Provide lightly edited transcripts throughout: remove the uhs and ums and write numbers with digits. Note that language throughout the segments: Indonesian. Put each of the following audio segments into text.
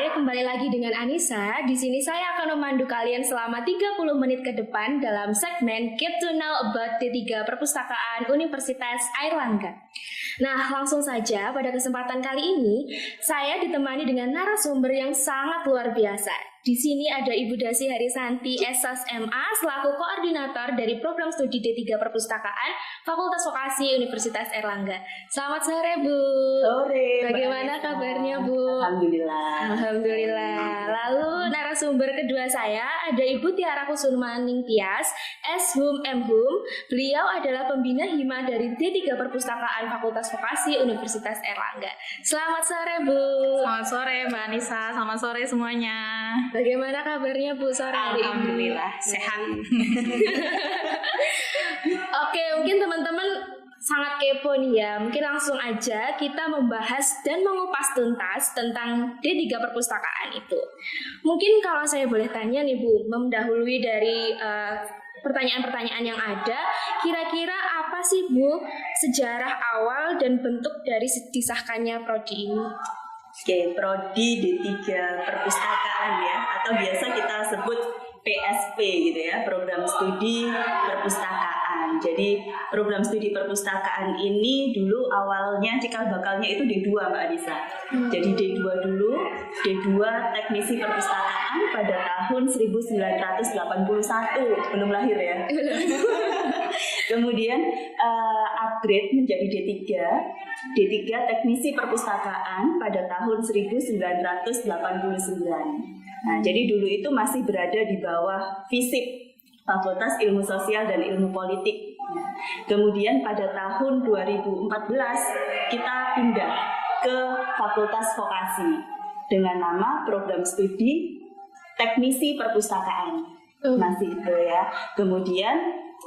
kembali lagi dengan Anissa. Di sini saya akan memandu kalian selama 30 menit ke depan dalam segmen Get to Know About D3 Perpustakaan Universitas Airlangga. Nah, langsung saja pada kesempatan kali ini, saya ditemani dengan narasumber yang sangat luar biasa. Di sini ada Ibu Dasi Harisanti, SSMA, selaku koordinator dari program studi D3 Perpustakaan Fakultas Vokasi Universitas Airlangga. Selamat sore, Bu. Sore. Bagaimana kabarnya, Bu? Alhamdulillah. Alhamdulillah. Lalu narasumber kedua saya ada Ibu Tiara Kusumani Tias, S.Hum M.Hum. Beliau adalah pembina Hima dari D3 Perpustakaan Fakultas Vokasi Universitas Airlangga. Selamat sore, Bu. Selamat sore, Mbak Anissa. Selamat sore semuanya. Bagaimana kabarnya, Bu, sore hari ini? Alhamdulillah, sehat. Oke, mungkin teman-teman sangat kepo nih ya. Mungkin langsung aja kita membahas dan mengupas tuntas tentang D3 Perpustakaan itu. Mungkin kalau saya boleh tanya nih, Bu, mendahului dari pertanyaan-pertanyaan yang ada, kira-kira apa sih, Bu, sejarah awal dan bentuk dari disahkannya prodi ini? Oke, prodi D3 Perpustakaan ya, atau biasa kita sebut PSP gitu ya, program studi perpustakaan. Jadi program studi perpustakaan ini dulu awalnya cikal bakalnya itu D2, Mbak Anissa. Jadi D2 dulu, D2 Teknisi Perpustakaan pada tahun 1981, belum lahir ya. Kemudian upgrade menjadi D3 Teknisi Perpustakaan pada tahun 1989. Nah, jadi dulu itu masih berada di bawah FISIP, Fakultas Ilmu Sosial dan Ilmu Politik. Kemudian pada tahun 2014 kita pindah ke Fakultas Vokasi dengan nama program studi Teknisi Perpustakaan. Masih itu ya. Kemudian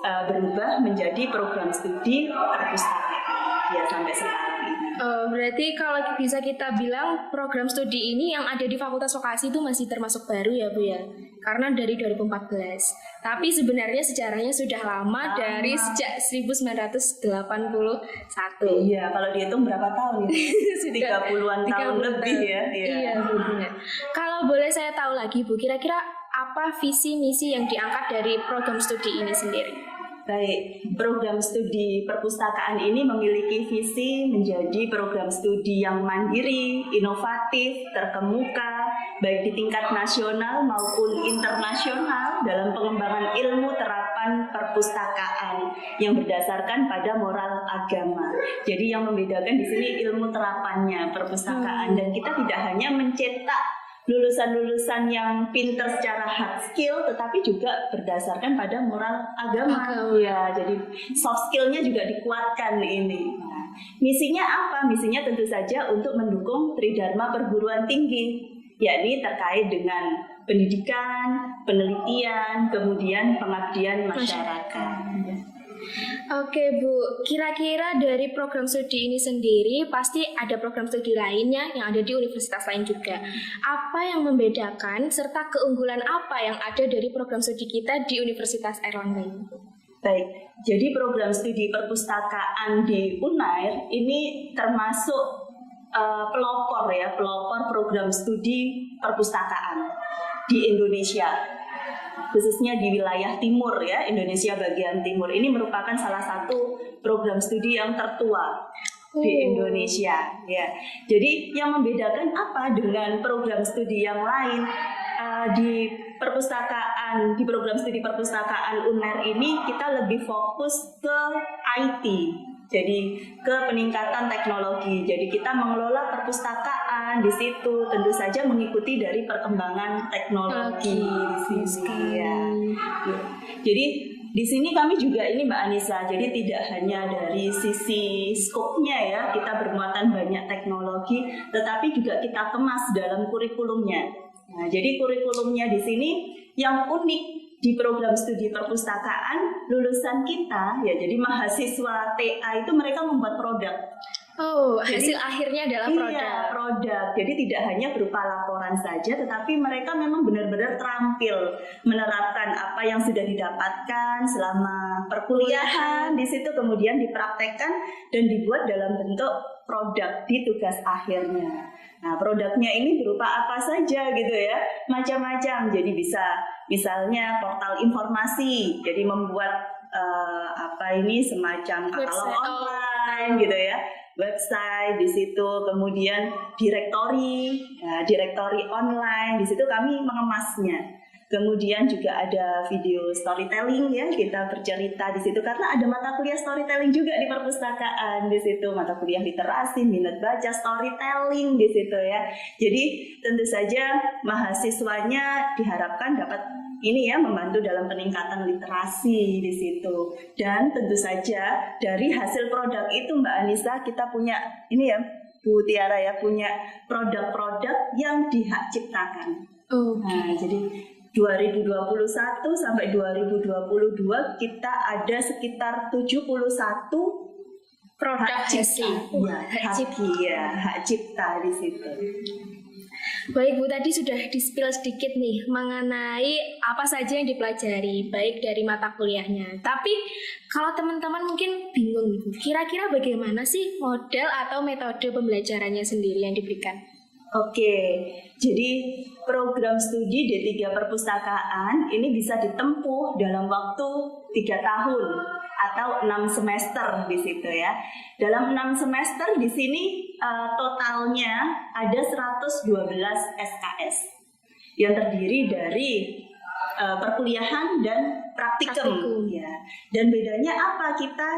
berubah menjadi program studi perpustakaan ya sampai sekarang ini. Berarti kalau bisa kita bilang program studi ini yang ada di Fakultas Vokasi itu masih termasuk baru ya, Bu ya? Karena dari 2014. Tapi sebenarnya sejarahnya sudah lama, dari sejak 1981. Iya, kalau dihitung berapa tahun? 30-an tahun lebih ya. Iya, benar. Kalau boleh saya tahu lagi, Bu, kira-kira apa visi misi yang diangkat dari program studi ini sendiri? Baik, program studi perpustakaan ini memiliki visi menjadi program studi yang mandiri, inovatif, terkemuka, baik di tingkat nasional maupun internasional dalam pengembangan ilmu terapan perpustakaan yang berdasarkan pada moral agama. Jadi yang membedakan di sini ilmu terapannya perpustakaan, dan kita tidak hanya mencetak lulusan-lulusan yang pinter secara hard skill, tetapi juga berdasarkan pada moral agama. Ya, jadi soft skillnya juga dikuatkan ini. Nah, misinya apa? Misinya tentu saja untuk mendukung Tridharma perguruan tinggi, yakni terkait dengan pendidikan, penelitian, kemudian pengabdian masyarakat. Oke, Bu, kira-kira dari program studi ini sendiri pasti ada program studi lainnya yang ada di universitas lain juga. Apa yang membedakan serta keunggulan apa yang ada dari program studi kita di Universitas Airlangga ini? Baik, jadi program studi perpustakaan di UNAIR ini termasuk pelopor program studi perpustakaan di Indonesia. Khususnya di wilayah timur ya, Indonesia bagian timur ini merupakan salah satu program studi yang tertua di Indonesia ya. Jadi yang membedakan apa dengan program studi yang lain di perpustakaan, di program studi perpustakaan UNAIR ini kita lebih fokus ke IT. Jadi ke peningkatan teknologi. Jadi kita mengelola perpustakaan di situ, tentu saja mengikuti dari perkembangan teknologi di sini ya. Jadi di sini kami juga ini Mbak Anissa, jadi tidak hanya dari sisi skopnya ya, kita bermuatan banyak teknologi, tetapi juga kita kemas dalam kurikulumnya. Nah, jadi kurikulumnya di sini yang unik di program studi perpustakaan, lulusan kita ya, jadi mahasiswa TA itu mereka membuat produk. Oh, Jadi hasil akhirnya adalah produk. iya, produk. Jadi tidak hanya berupa laporan saja, tetapi mereka memang benar-benar terampil menerapkan apa yang sudah didapatkan selama perkuliahan di situ, kemudian dipraktekkan dan dibuat dalam bentuk produk di tugas akhirnya. Nah, produknya ini berupa apa saja gitu ya, macam-macam. Jadi bisa misalnya portal informasi, jadi membuat semacam katalog Website. online gitu ya, website di situ, kemudian direktori online di situ kami mengemasnya. Kemudian juga ada video storytelling ya, kita bercerita di situ karena ada mata kuliah storytelling juga di perpustakaan di situ, mata kuliah literasi, minat baca, storytelling di situ ya. Jadi tentu saja mahasiswanya diharapkan dapat ini ya, membantu dalam peningkatan literasi di situ. Dan tentu saja dari hasil produk itu Mbak Anissa, kita punya ini ya Bu Tiara ya, punya produk-produk yang dihak ciptakan. Nah, jadi 2021 sampai 2022 kita ada sekitar 71 Produk hak cipta. hasil. Hak cipta di situ. Baik Bu, tadi sudah di-spill sedikit nih mengenai apa saja yang dipelajari, baik dari mata kuliahnya. Tapi kalau teman-teman mungkin bingung nih Bu, kira-kira bagaimana sih model atau metode pembelajarannya sendiri yang diberikan? Oke, jadi program studi D3 Perpustakaan ini bisa ditempuh dalam waktu 3 tahun atau 6 semester di situ ya. Dalam 6 semester di sini totalnya ada 112 SKS yang terdiri dari perkuliahan dan praktikum. Ya. Dan bedanya apa kita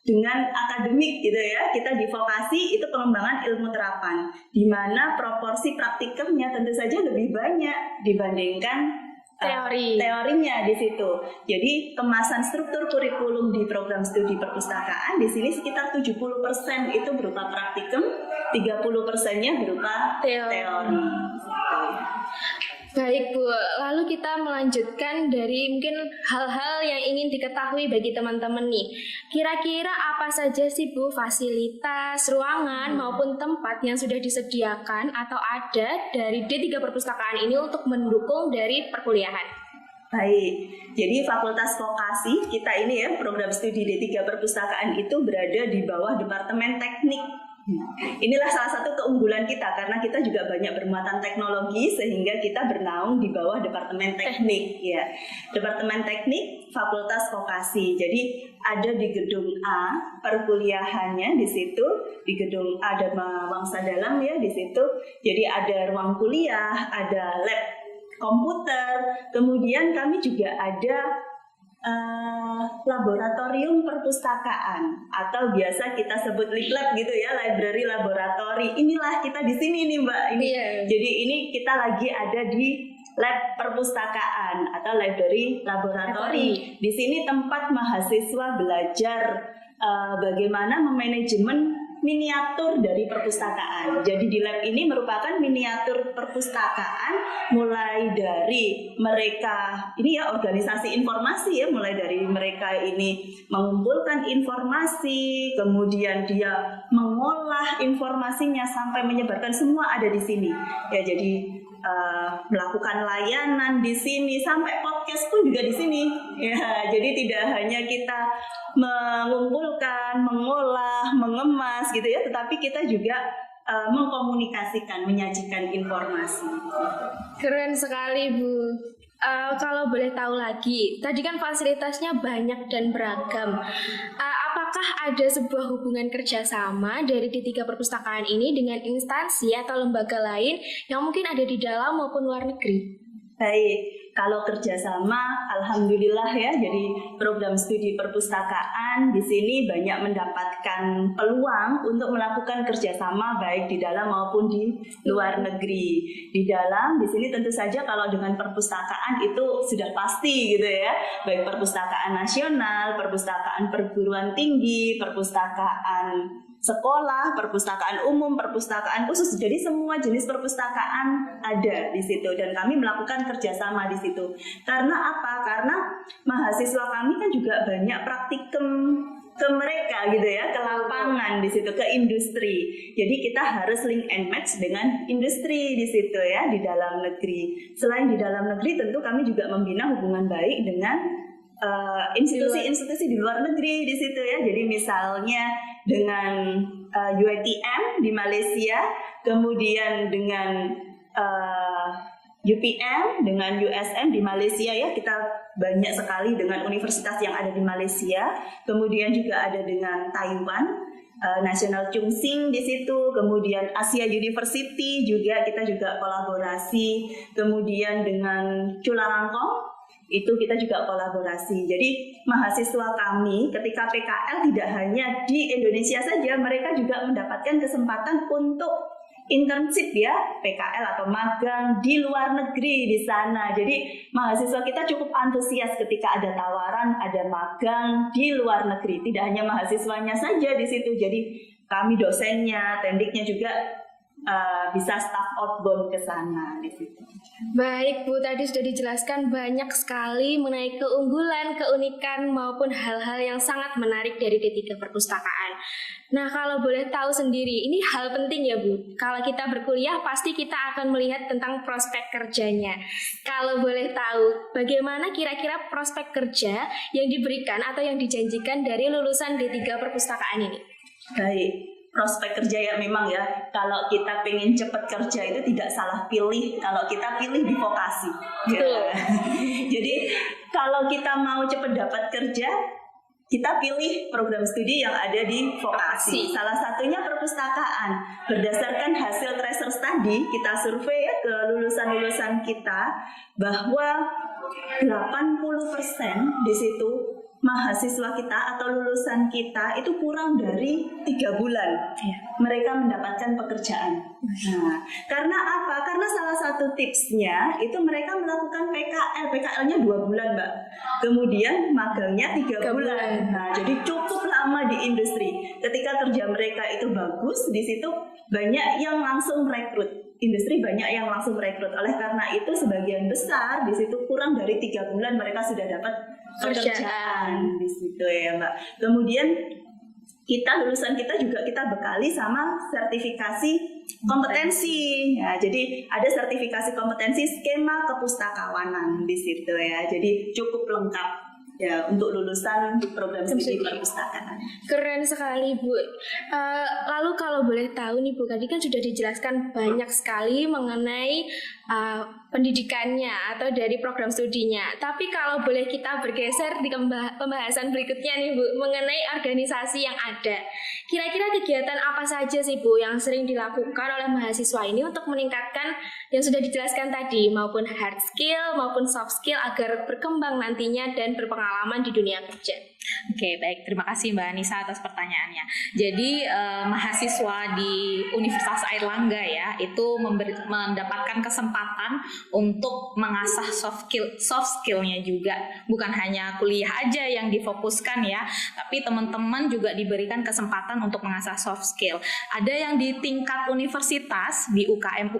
dengan akademik gitu ya, kita di vokasi itu pengembangan ilmu terapan, di mana proporsi praktikumnya tentu saja lebih banyak dibandingkan teorinya di situ. Jadi kemasan struktur kurikulum di program studi perpustakaan di sini sekitar 70% itu berupa praktikum, 30%-nya berupa teori. Baik Bu, lalu kita melanjutkan dari mungkin hal-hal yang ingin diketahui bagi teman-teman nih. Kira-kira apa saja sih Bu fasilitas, ruangan maupun tempat yang sudah disediakan atau ada dari D3 Perpustakaan ini untuk mendukung dari perkuliahan? Baik, jadi Fakultas Vokasi kita ini ya, program studi D3 Perpustakaan itu berada di bawah Departemen Teknik. Inilah salah satu keunggulan kita karena kita juga banyak bermuatan teknologi sehingga kita bernaung di bawah Departemen Teknik ya. Departemen Teknik Fakultas Vokasi. Jadi ada di gedung A perkuliahannya di situ, di gedung A Dharma Wangsa Dalam ya di situ. Jadi ada ruang kuliah, ada lab komputer, kemudian kami juga ada laboratorium perpustakaan atau biasa kita sebut liklab gitu ya, library laboratory. Inilah kita di sini nih Mbak ini. Jadi ini kita lagi ada di lab perpustakaan atau library laboratory. Di sini tempat mahasiswa belajar bagaimana memanajemen miniatur dari perpustakaan. Jadi di lab ini merupakan miniatur perpustakaan mulai dari mereka ini ya organisasi informasi ya, mulai dari mereka ini mengumpulkan informasi, kemudian dia mengolah informasinya sampai menyebarkan, semua ada di sini. Ya jadi melakukan layanan di sini sampai podcast pun juga di sini. Ya, jadi tidak hanya kita mengumpulkan, mengolah, mengemas gitu ya, tetapi kita juga mengkomunikasikan, menyajikan informasi. Keren sekali Bu. Kalau boleh tahu lagi, tadi kan fasilitasnya banyak dan beragam. Apakah ada sebuah hubungan kerjasama dari D3 Perpustakaan ini dengan instansi atau lembaga lain yang mungkin ada di dalam maupun luar negeri? Baik, kalau kerjasama, alhamdulillah ya. Jadi program studi perpustakaan di sini banyak mendapatkan peluang untuk melakukan kerjasama baik di dalam maupun di luar negeri. Di dalam, di sini tentu saja kalau dengan perpustakaan itu sudah pasti gitu ya. Baik perpustakaan nasional, perpustakaan perguruan tinggi, perpustakaan sekolah, perpustakaan umum, perpustakaan khusus. Jadi semua jenis perpustakaan ada di situ dan kami melakukan kerjasama di situ. Karena apa? Karena mahasiswa kami kan juga banyak praktikum ke mereka gitu ya, ke lapangan di situ, ke industri. Jadi kita harus link and match dengan industri di situ ya, di dalam negeri. Selain di dalam negeri, tentu kami juga membina hubungan baik dengan institusi-institusi di luar negeri di situ ya. Jadi misalnya dengan UiTM di Malaysia, kemudian dengan UPM, dengan USM di Malaysia ya, kita banyak sekali dengan universitas yang ada di Malaysia. Kemudian juga ada dengan Taiwan, National Chung Sing di situ. Kemudian Asia University juga kita juga kolaborasi. Kemudian dengan Chulalongkorn itu kita juga kolaborasi. Jadi mahasiswa kami ketika PKL tidak hanya di Indonesia saja, mereka juga mendapatkan kesempatan untuk internship ya, PKL atau magang di luar negeri di sana. Jadi mahasiswa kita cukup antusias ketika ada tawaran, ada magang di luar negeri. Tidak hanya mahasiswanya saja di situ. Jadi kami dosennya, tendiknya juga bisa staff outbound ke sana di situ. Baik Bu, tadi sudah dijelaskan banyak sekali mengenai keunggulan, keunikan maupun hal-hal yang sangat menarik dari D3 Perpustakaan. Nah, kalau boleh tahu sendiri, ini hal penting ya Bu. Kalau kita berkuliah pasti kita akan melihat tentang prospek kerjanya. Kalau boleh tahu, bagaimana kira-kira prospek kerja yang diberikan atau yang dijanjikan dari lulusan D3 Perpustakaan ini? Baik. Prospek kerja ya memang ya, kalau kita pengen cepat kerja itu tidak salah pilih kalau kita pilih di vokasi ya. Jadi kalau kita mau cepat dapat kerja, kita pilih program studi yang ada di vokasi. Salah satunya perpustakaan. Berdasarkan hasil tracer study, kita survei ya ke lulusan-lulusan kita bahwa 80% di situ mahasiswa kita atau lulusan kita itu kurang dari 3 bulan mereka mendapatkan pekerjaan. Nah, karena apa? Karena salah satu tipsnya itu mereka melakukan PKL. PKL-nya 2 bulan, Mbak. Kemudian magangnya 3 bulan. Nah, jadi cukup lama di industri. Ketika kerja mereka itu bagus, di situ banyak yang langsung rekrut. Industri banyak yang langsung rekrut. Oleh karena itu sebagian besar di situ kurang dari 3 bulan mereka sudah dapat pekerjaan di situ ya Mbak. Kemudian kita lulusan kita juga kita bekali sama sertifikasi kompetensi. Ya, jadi ada sertifikasi kompetensi skema kepustakawanan di situ ya. Jadi cukup lengkap ya untuk lulusan program studi perpustakaan. Keren sekali Bu. Lalu kalau boleh tahu nih Bu, tadi kan sudah dijelaskan banyak sekali mengenai pendidikannya atau dari program studinya. Tapi kalau boleh kita bergeser di pembahasan berikutnya nih Bu, mengenai organisasi yang ada. Kira-kira kegiatan apa saja sih Bu yang sering dilakukan oleh mahasiswa ini untuk meningkatkan yang sudah dijelaskan tadi, maupun hard skill maupun soft skill agar berkembang nantinya dan berpengalaman di dunia kerja? Oke, baik. Terima kasih Mbak Anissa atas pertanyaannya. Jadi mahasiswa di Universitas Airlangga ya, itu mendapatkan kesempatan untuk mengasah soft skillnya juga. Bukan hanya kuliah aja yang difokuskan ya, tapi teman-teman juga diberikan kesempatan untuk mengasah soft skill. Ada yang di tingkat universitas, di UKM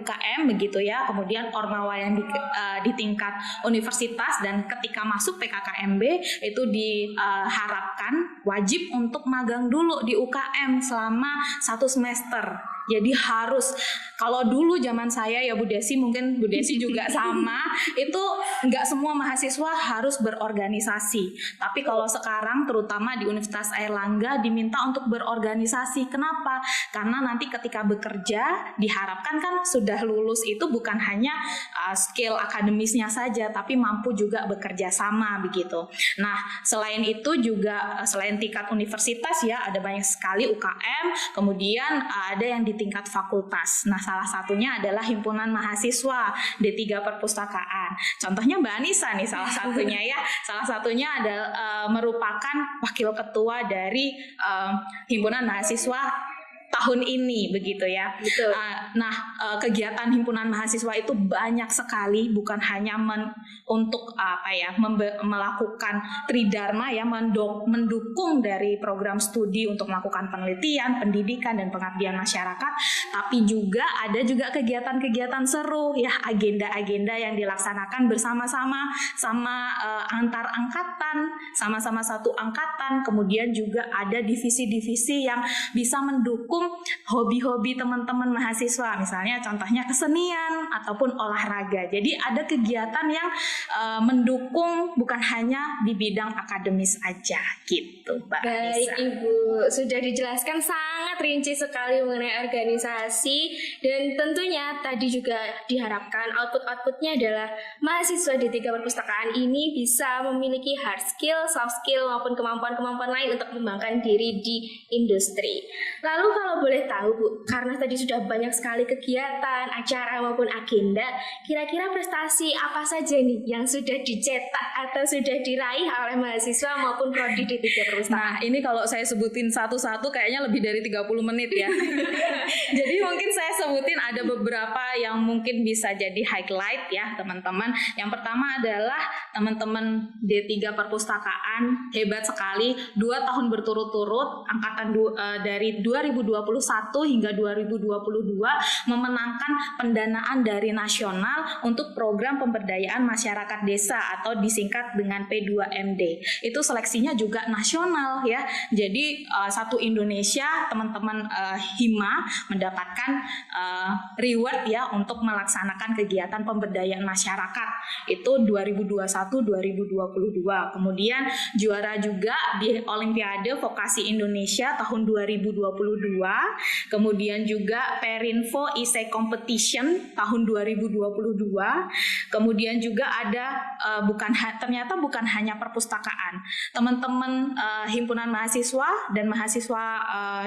begitu ya, kemudian Ormawa yang di tingkat universitas, dan ketika masuk PKKMB itu diharapkan wajib untuk magang dulu di UKM selama 1 semester. Jadi harus, kalau dulu zaman saya ya Bu Desi, mungkin Bu Desi juga sama, itu nggak semua mahasiswa harus berorganisasi. Tapi kalau sekarang terutama di Universitas Airlangga diminta untuk berorganisasi. Kenapa? Karena nanti ketika bekerja diharapkan kan sudah lulus itu bukan hanya skill akademisnya saja, tapi mampu juga bekerja sama begitu. Nah, selain itu juga selain tingkat universitas ya, ada banyak sekali UKM, kemudian ada yang di tingkat fakultas. Nah, salah satunya adalah himpunan mahasiswa D3 Perpustakaan. Contohnya Mbak Anissa nih salah satunya ya. Salah satunya adalah merupakan wakil ketua dari himpunan mahasiswa tahun ini begitu ya. Betul. Kegiatan himpunan mahasiswa itu banyak sekali, bukan hanya untuk melakukan tridharma ya, mendukung dari program studi untuk melakukan penelitian, pendidikan dan pengabdian masyarakat, tapi juga ada kegiatan-kegiatan seru ya, agenda-agenda yang dilaksanakan bersama-sama antar angkatan, sama-sama satu angkatan. Kemudian juga ada divisi-divisi yang bisa mendukung hobi-hobi teman-teman mahasiswa, misalnya contohnya kesenian ataupun olahraga. Jadi ada kegiatan yang mendukung bukan hanya di bidang akademis aja gitu, Mbak Baik Nisa. Ibu, sudah dijelaskan sangat rinci sekali mengenai organisasi, dan tentunya tadi juga diharapkan output-outputnya adalah mahasiswa di 3 perpustakaan ini bisa memiliki hard skill, soft skill maupun kemampuan-kemampuan lain untuk mengembangkan diri di industri. Lalu kalau boleh tahu Bu, karena tadi sudah banyak sekali kegiatan, acara maupun agenda, kira-kira prestasi apa saja nih yang sudah dicetak atau sudah diraih oleh mahasiswa maupun prodi di 3 perpustakaan? Nah, ini kalau saya sebutin satu-satu kayaknya lebih dari 30 menit ya. Jadi mungkin saya sebutin ada beberapa yang mungkin bisa jadi highlight ya teman-teman. Yang pertama adalah teman-teman D3 perpustakaan hebat sekali, 2 tahun berturut-turut angkatan dari 2021 hingga 2022 memenangkan pendanaan dari nasional untuk program pemberdayaan masyarakat desa atau disingkat dengan P2MD. Itu seleksinya juga nasional ya. Jadi satu Indonesia teman-teman Hima mendapatkan reward ya untuk melaksanakan kegiatan pemberdayaan masyarakat itu 2021-2022. Kemudian juara juga di Olimpiade Vokasi Indonesia tahun 2022. Kemudian juga Perinfo Essay Competition tahun 2022. Kemudian juga ada ternyata bukan hanya perpustakaan. Teman-teman himpunan mahasiswa dan mahasiswa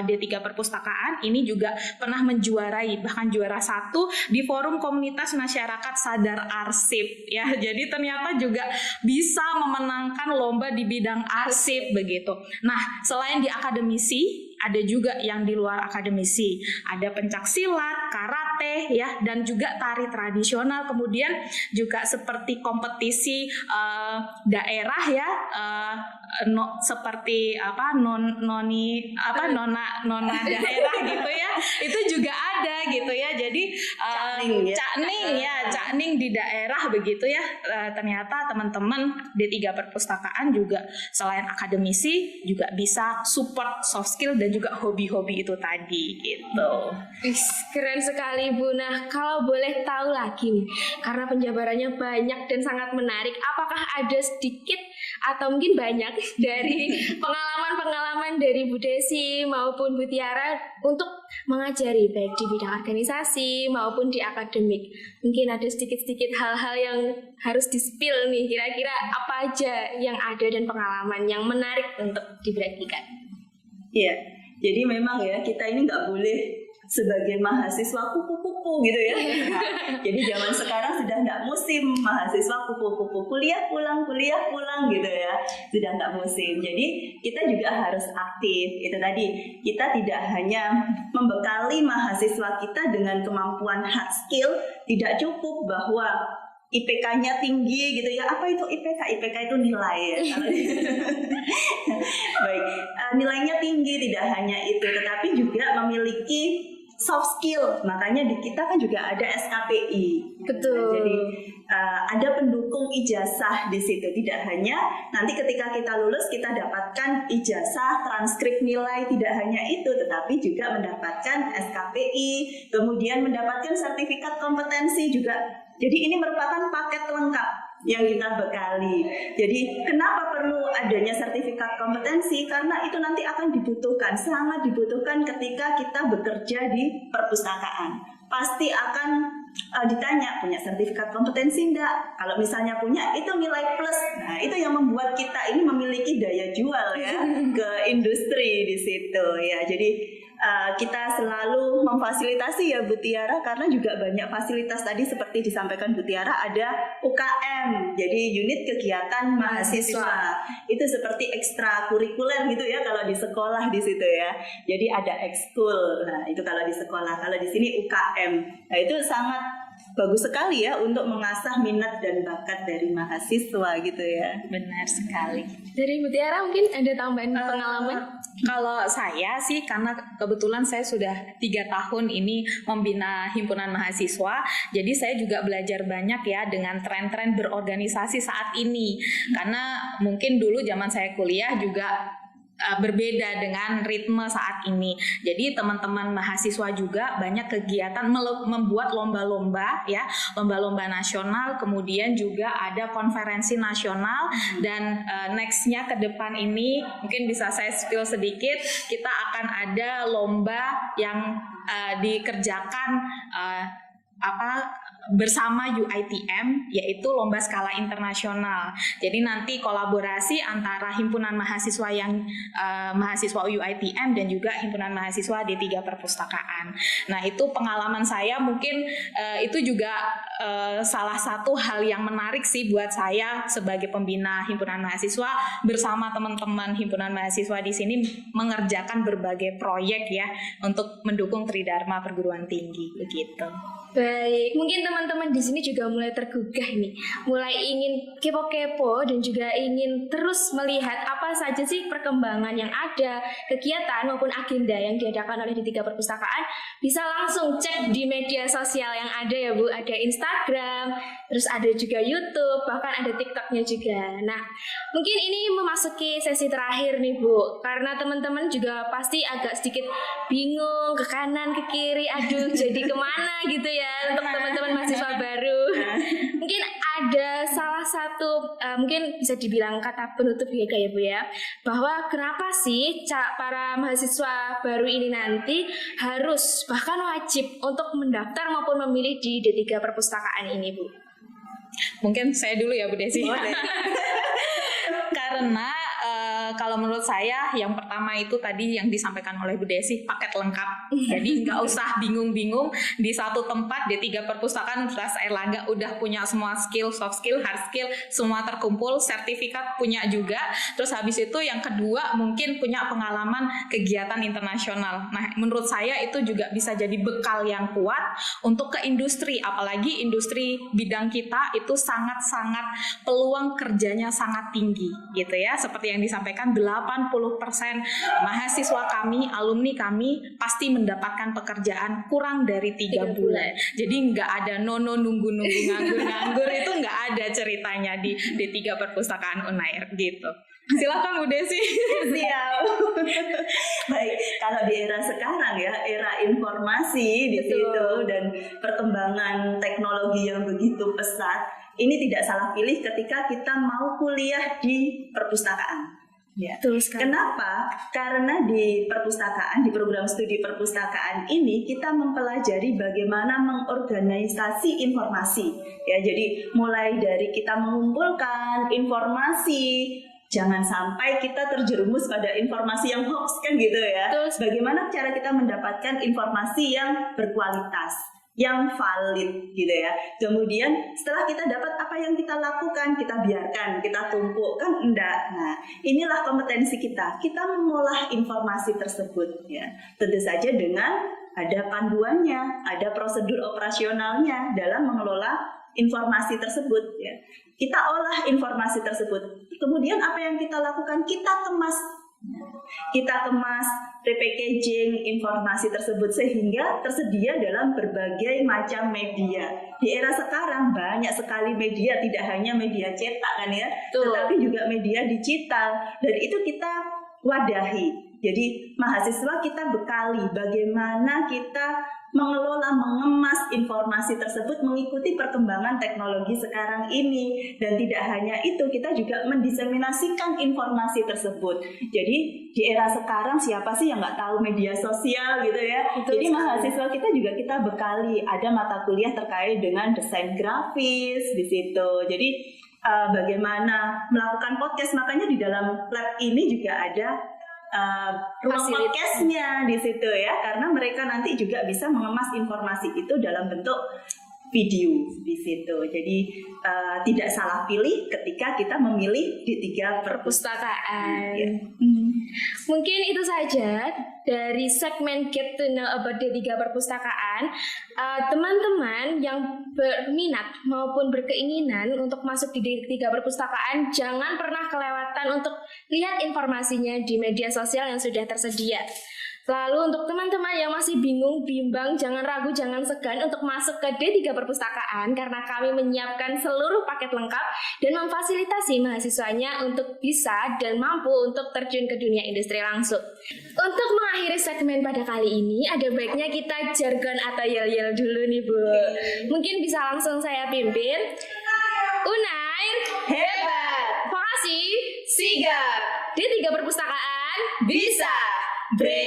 D3 perpustakaan ini juga pernah menjuarai, bahkan juara 1 di forum komunitas masyarakat sadar arsip ya. Jadi ternyata juga bisa memenangkan lomba di bidang arsip begitu. Nah, selain di akademisi, ada juga yang di luar akademisi, ada pencaksilat, karate ya, dan juga tari tradisional. Kemudian juga seperti kompetisi daerah ya, seperti nona daerah gitu ya, itu juga ada gitu ya. Jadi cakning di daerah begitu ya. Ternyata teman-teman D3 perpustakaan juga selain akademisi juga bisa support soft skill dan juga hobi-hobi itu tadi gitu. Keren sekali Bu. Nah, kalau boleh tahu lagi nih, karena penjabarannya banyak dan sangat menarik, apakah ada sedikit atau mungkin banyak dari pengalaman-pengalaman dari Bu Desi maupun Bu Tiara untuk mengajari baik di bidang organisasi maupun di akademik? Mungkin ada sedikit-sedikit hal-hal yang harus di-spill nih, kira-kira apa aja yang ada dan pengalaman yang menarik untuk dibagikan? Iya, jadi memang ya kita ini nggak boleh sebagai mahasiswa kupu-kupu gitu ya. Jadi zaman sekarang sudah nggak musim mahasiswa kupu-kupu, kuliah pulang gitu ya, sudah nggak musim. Jadi kita juga harus aktif. Itu tadi, kita tidak hanya membekali mahasiswa kita dengan kemampuan hard skill, tidak cukup bahwa IPK-nya tinggi gitu ya. Apa itu IPK? IPK itu nilai ya. Baik, nilainya tinggi tidak hanya itu, tetapi juga memiliki soft skill. Makanya di kita kan juga ada SKPI. Betul. Jadi ada pendukung ijazah di situ. Tidak hanya nanti ketika kita lulus kita dapatkan ijazah, transkrip nilai, tidak hanya itu, tetapi juga mendapatkan SKPI, kemudian mendapatkan sertifikat kompetensi juga. Jadi ini merupakan paket lengkap yang kita bekali. Jadi kenapa perlu adanya sertifikat kompetensi? Karena itu nanti akan dibutuhkan, sangat dibutuhkan ketika kita bekerja di perpustakaan. Pasti akan ditanya, punya sertifikat kompetensi enggak? Kalau misalnya punya, itu nilai plus. Nah, itu yang membuat kita ini memiliki daya jual ya ke industri di situ ya. Jadi kita selalu memfasilitasi ya Bu Tiara, karena juga banyak fasilitas tadi seperti disampaikan Bu Tiara, ada UKM, jadi unit kegiatan mahasiswa. Itu seperti ekstrakurikuler gitu ya kalau di sekolah di situ ya. Jadi ada ekskul. Nah, itu kalau di sekolah. Kalau di sini UKM. Nah, itu sangat bagus sekali ya untuk mengasah minat dan bakat dari mahasiswa gitu ya. Benar sekali. Dari Bu Tiara mungkin ada tambahan pengalaman? Kalau saya sih, karena kebetulan saya sudah 3 tahun ini membina himpunan mahasiswa, jadi saya juga belajar banyak ya dengan tren-tren berorganisasi saat ini. Karena mungkin dulu zaman saya kuliah juga berbeda dengan ritme saat ini. Jadi teman-teman mahasiswa juga banyak kegiatan membuat lomba-lomba ya, lomba-lomba nasional, kemudian juga ada konferensi nasional, dan nextnya ke depan ini mungkin bisa saya spill sedikit, kita akan ada lomba yang dikerjakan bersama UITM, yaitu lomba skala internasional. Jadi nanti kolaborasi antara himpunan mahasiswa yang mahasiswa UITM dan juga himpunan mahasiswa D3 perpustakaan. Nah, itu pengalaman saya, mungkin itu juga salah satu hal yang menarik sih buat saya sebagai pembina himpunan mahasiswa, bersama teman-teman himpunan mahasiswa di sini mengerjakan berbagai proyek ya untuk mendukung Tridharma perguruan tinggi begitu. Baik, mungkin teman-teman di sini juga mulai tergugah nih, mulai ingin kepo-kepo dan juga ingin terus melihat apa saja sih perkembangan yang ada, kegiatan maupun agenda yang diadakan oleh D3 Perpustakaan. Bisa langsung cek di media sosial yang ada ya Bu, ada Instagram, terus ada juga YouTube, bahkan ada TikToknya juga. Nah, mungkin ini memasuki sesi terakhir nih Bu, karena teman-teman juga pasti agak sedikit bingung ke kanan, ke kiri, aduh jadi kemana gitu ya. Untuk teman-teman mahasiswa baru, mungkin ada salah satu mungkin bisa dibilang kata penutup ya kayak Bu ya, bahwa kenapa sih para mahasiswa baru ini nanti harus bahkan wajib untuk mendaftar maupun memilih di D3 Perpustakaan ini Bu? Mungkin saya dulu ya Bu Desi. Karena kalau menurut saya yang pertama itu tadi yang disampaikan oleh Bu Desi, paket lengkap. Jadi nggak usah bingung-bingung, di satu tempat D3 Perpustakaan Universitas Airlangga udah punya semua skill, soft skill, hard skill, semua terkumpul, sertifikat punya juga. Terus habis itu yang kedua mungkin punya pengalaman kegiatan internasional. Nah, menurut saya itu juga bisa jadi bekal yang kuat untuk ke industri, apalagi industri bidang kita itu sangat-sangat peluang kerjanya sangat tinggi gitu ya. Seperti yang disampaikan, 80% mahasiswa kami, alumni kami pasti mendapatkan pekerjaan kurang dari 3 bulan. Jadi nggak ada nunggu-nunggu nganggur-nganggur, itu nggak ada ceritanya di D3 Perpustakaan Unair gitu. Silakan Bu Desi. Siap. Baik, kalau di era sekarang ya, era informasi di situ dan perkembangan teknologi yang begitu pesat, ini tidak salah pilih ketika kita mau kuliah di perpustakaan. Ya. Kenapa? Karena di perpustakaan, di program studi perpustakaan ini kita mempelajari bagaimana mengorganisasi informasi. Ya, jadi mulai dari kita mengumpulkan informasi, jangan sampai kita terjerumus pada informasi yang hoax kan gitu ya. Bagaimana cara kita mendapatkan informasi yang berkualitas, yang valid gitu ya. Kemudian setelah kita dapat, apa yang kita lakukan? Kita biarkan, kita tumpuk kan enggak. Nah, inilah kompetensi kita. Kita mengolah informasi tersebut ya. Tentu saja dengan ada panduannya, ada prosedur operasionalnya dalam mengelola informasi tersebut ya. Kita olah informasi tersebut. Kemudian apa yang kita lakukan? Kita kemas, repackaging informasi tersebut sehingga tersedia dalam berbagai macam media. Di era sekarang banyak sekali media, tidak hanya media cetak kan ya, tetapi juga media digital, dan itu kita wadahi. Jadi mahasiswa kita bekali bagaimana kita mengelola, mengemas informasi tersebut mengikuti perkembangan teknologi sekarang ini. Dan tidak hanya itu, kita juga mendiseminasikan informasi tersebut. Jadi di era sekarang siapa sih yang nggak tahu media sosial gitu ya. Jadi mahasiswa kita juga kita bekali, ada mata kuliah terkait dengan desain grafis di situ. Jadi bagaimana melakukan podcast, makanya di dalam lab ini juga ada ruang podcastnya di situ ya, karena mereka nanti juga bisa mengemas informasi itu dalam bentuk video di situ. Jadi tidak salah pilih ketika kita memilih D3 perpustakaan. Ya. Mungkin itu saja dari segmen Get to Know About D3 Perpustakaan. Teman-teman yang berminat maupun berkeinginan untuk masuk di D3 Perpustakaan, jangan pernah kelewatan untuk lihat informasinya di media sosial yang sudah tersedia. Lalu untuk teman-teman yang masih bingung, bimbang, jangan ragu, jangan segan untuk masuk ke D3 Perpustakaan karena kami menyiapkan seluruh paket lengkap dan memfasilitasi mahasiswanya untuk bisa dan mampu untuk terjun ke dunia industri langsung. Untuk mengakhiri segmen pada kali ini, ada baiknya kita jargon atau yel-yel dulu nih Bu. Mungkin bisa langsung saya pimpin. Unair Hebat, vokasi sigap, D3 Perpustakaan bisa, brave.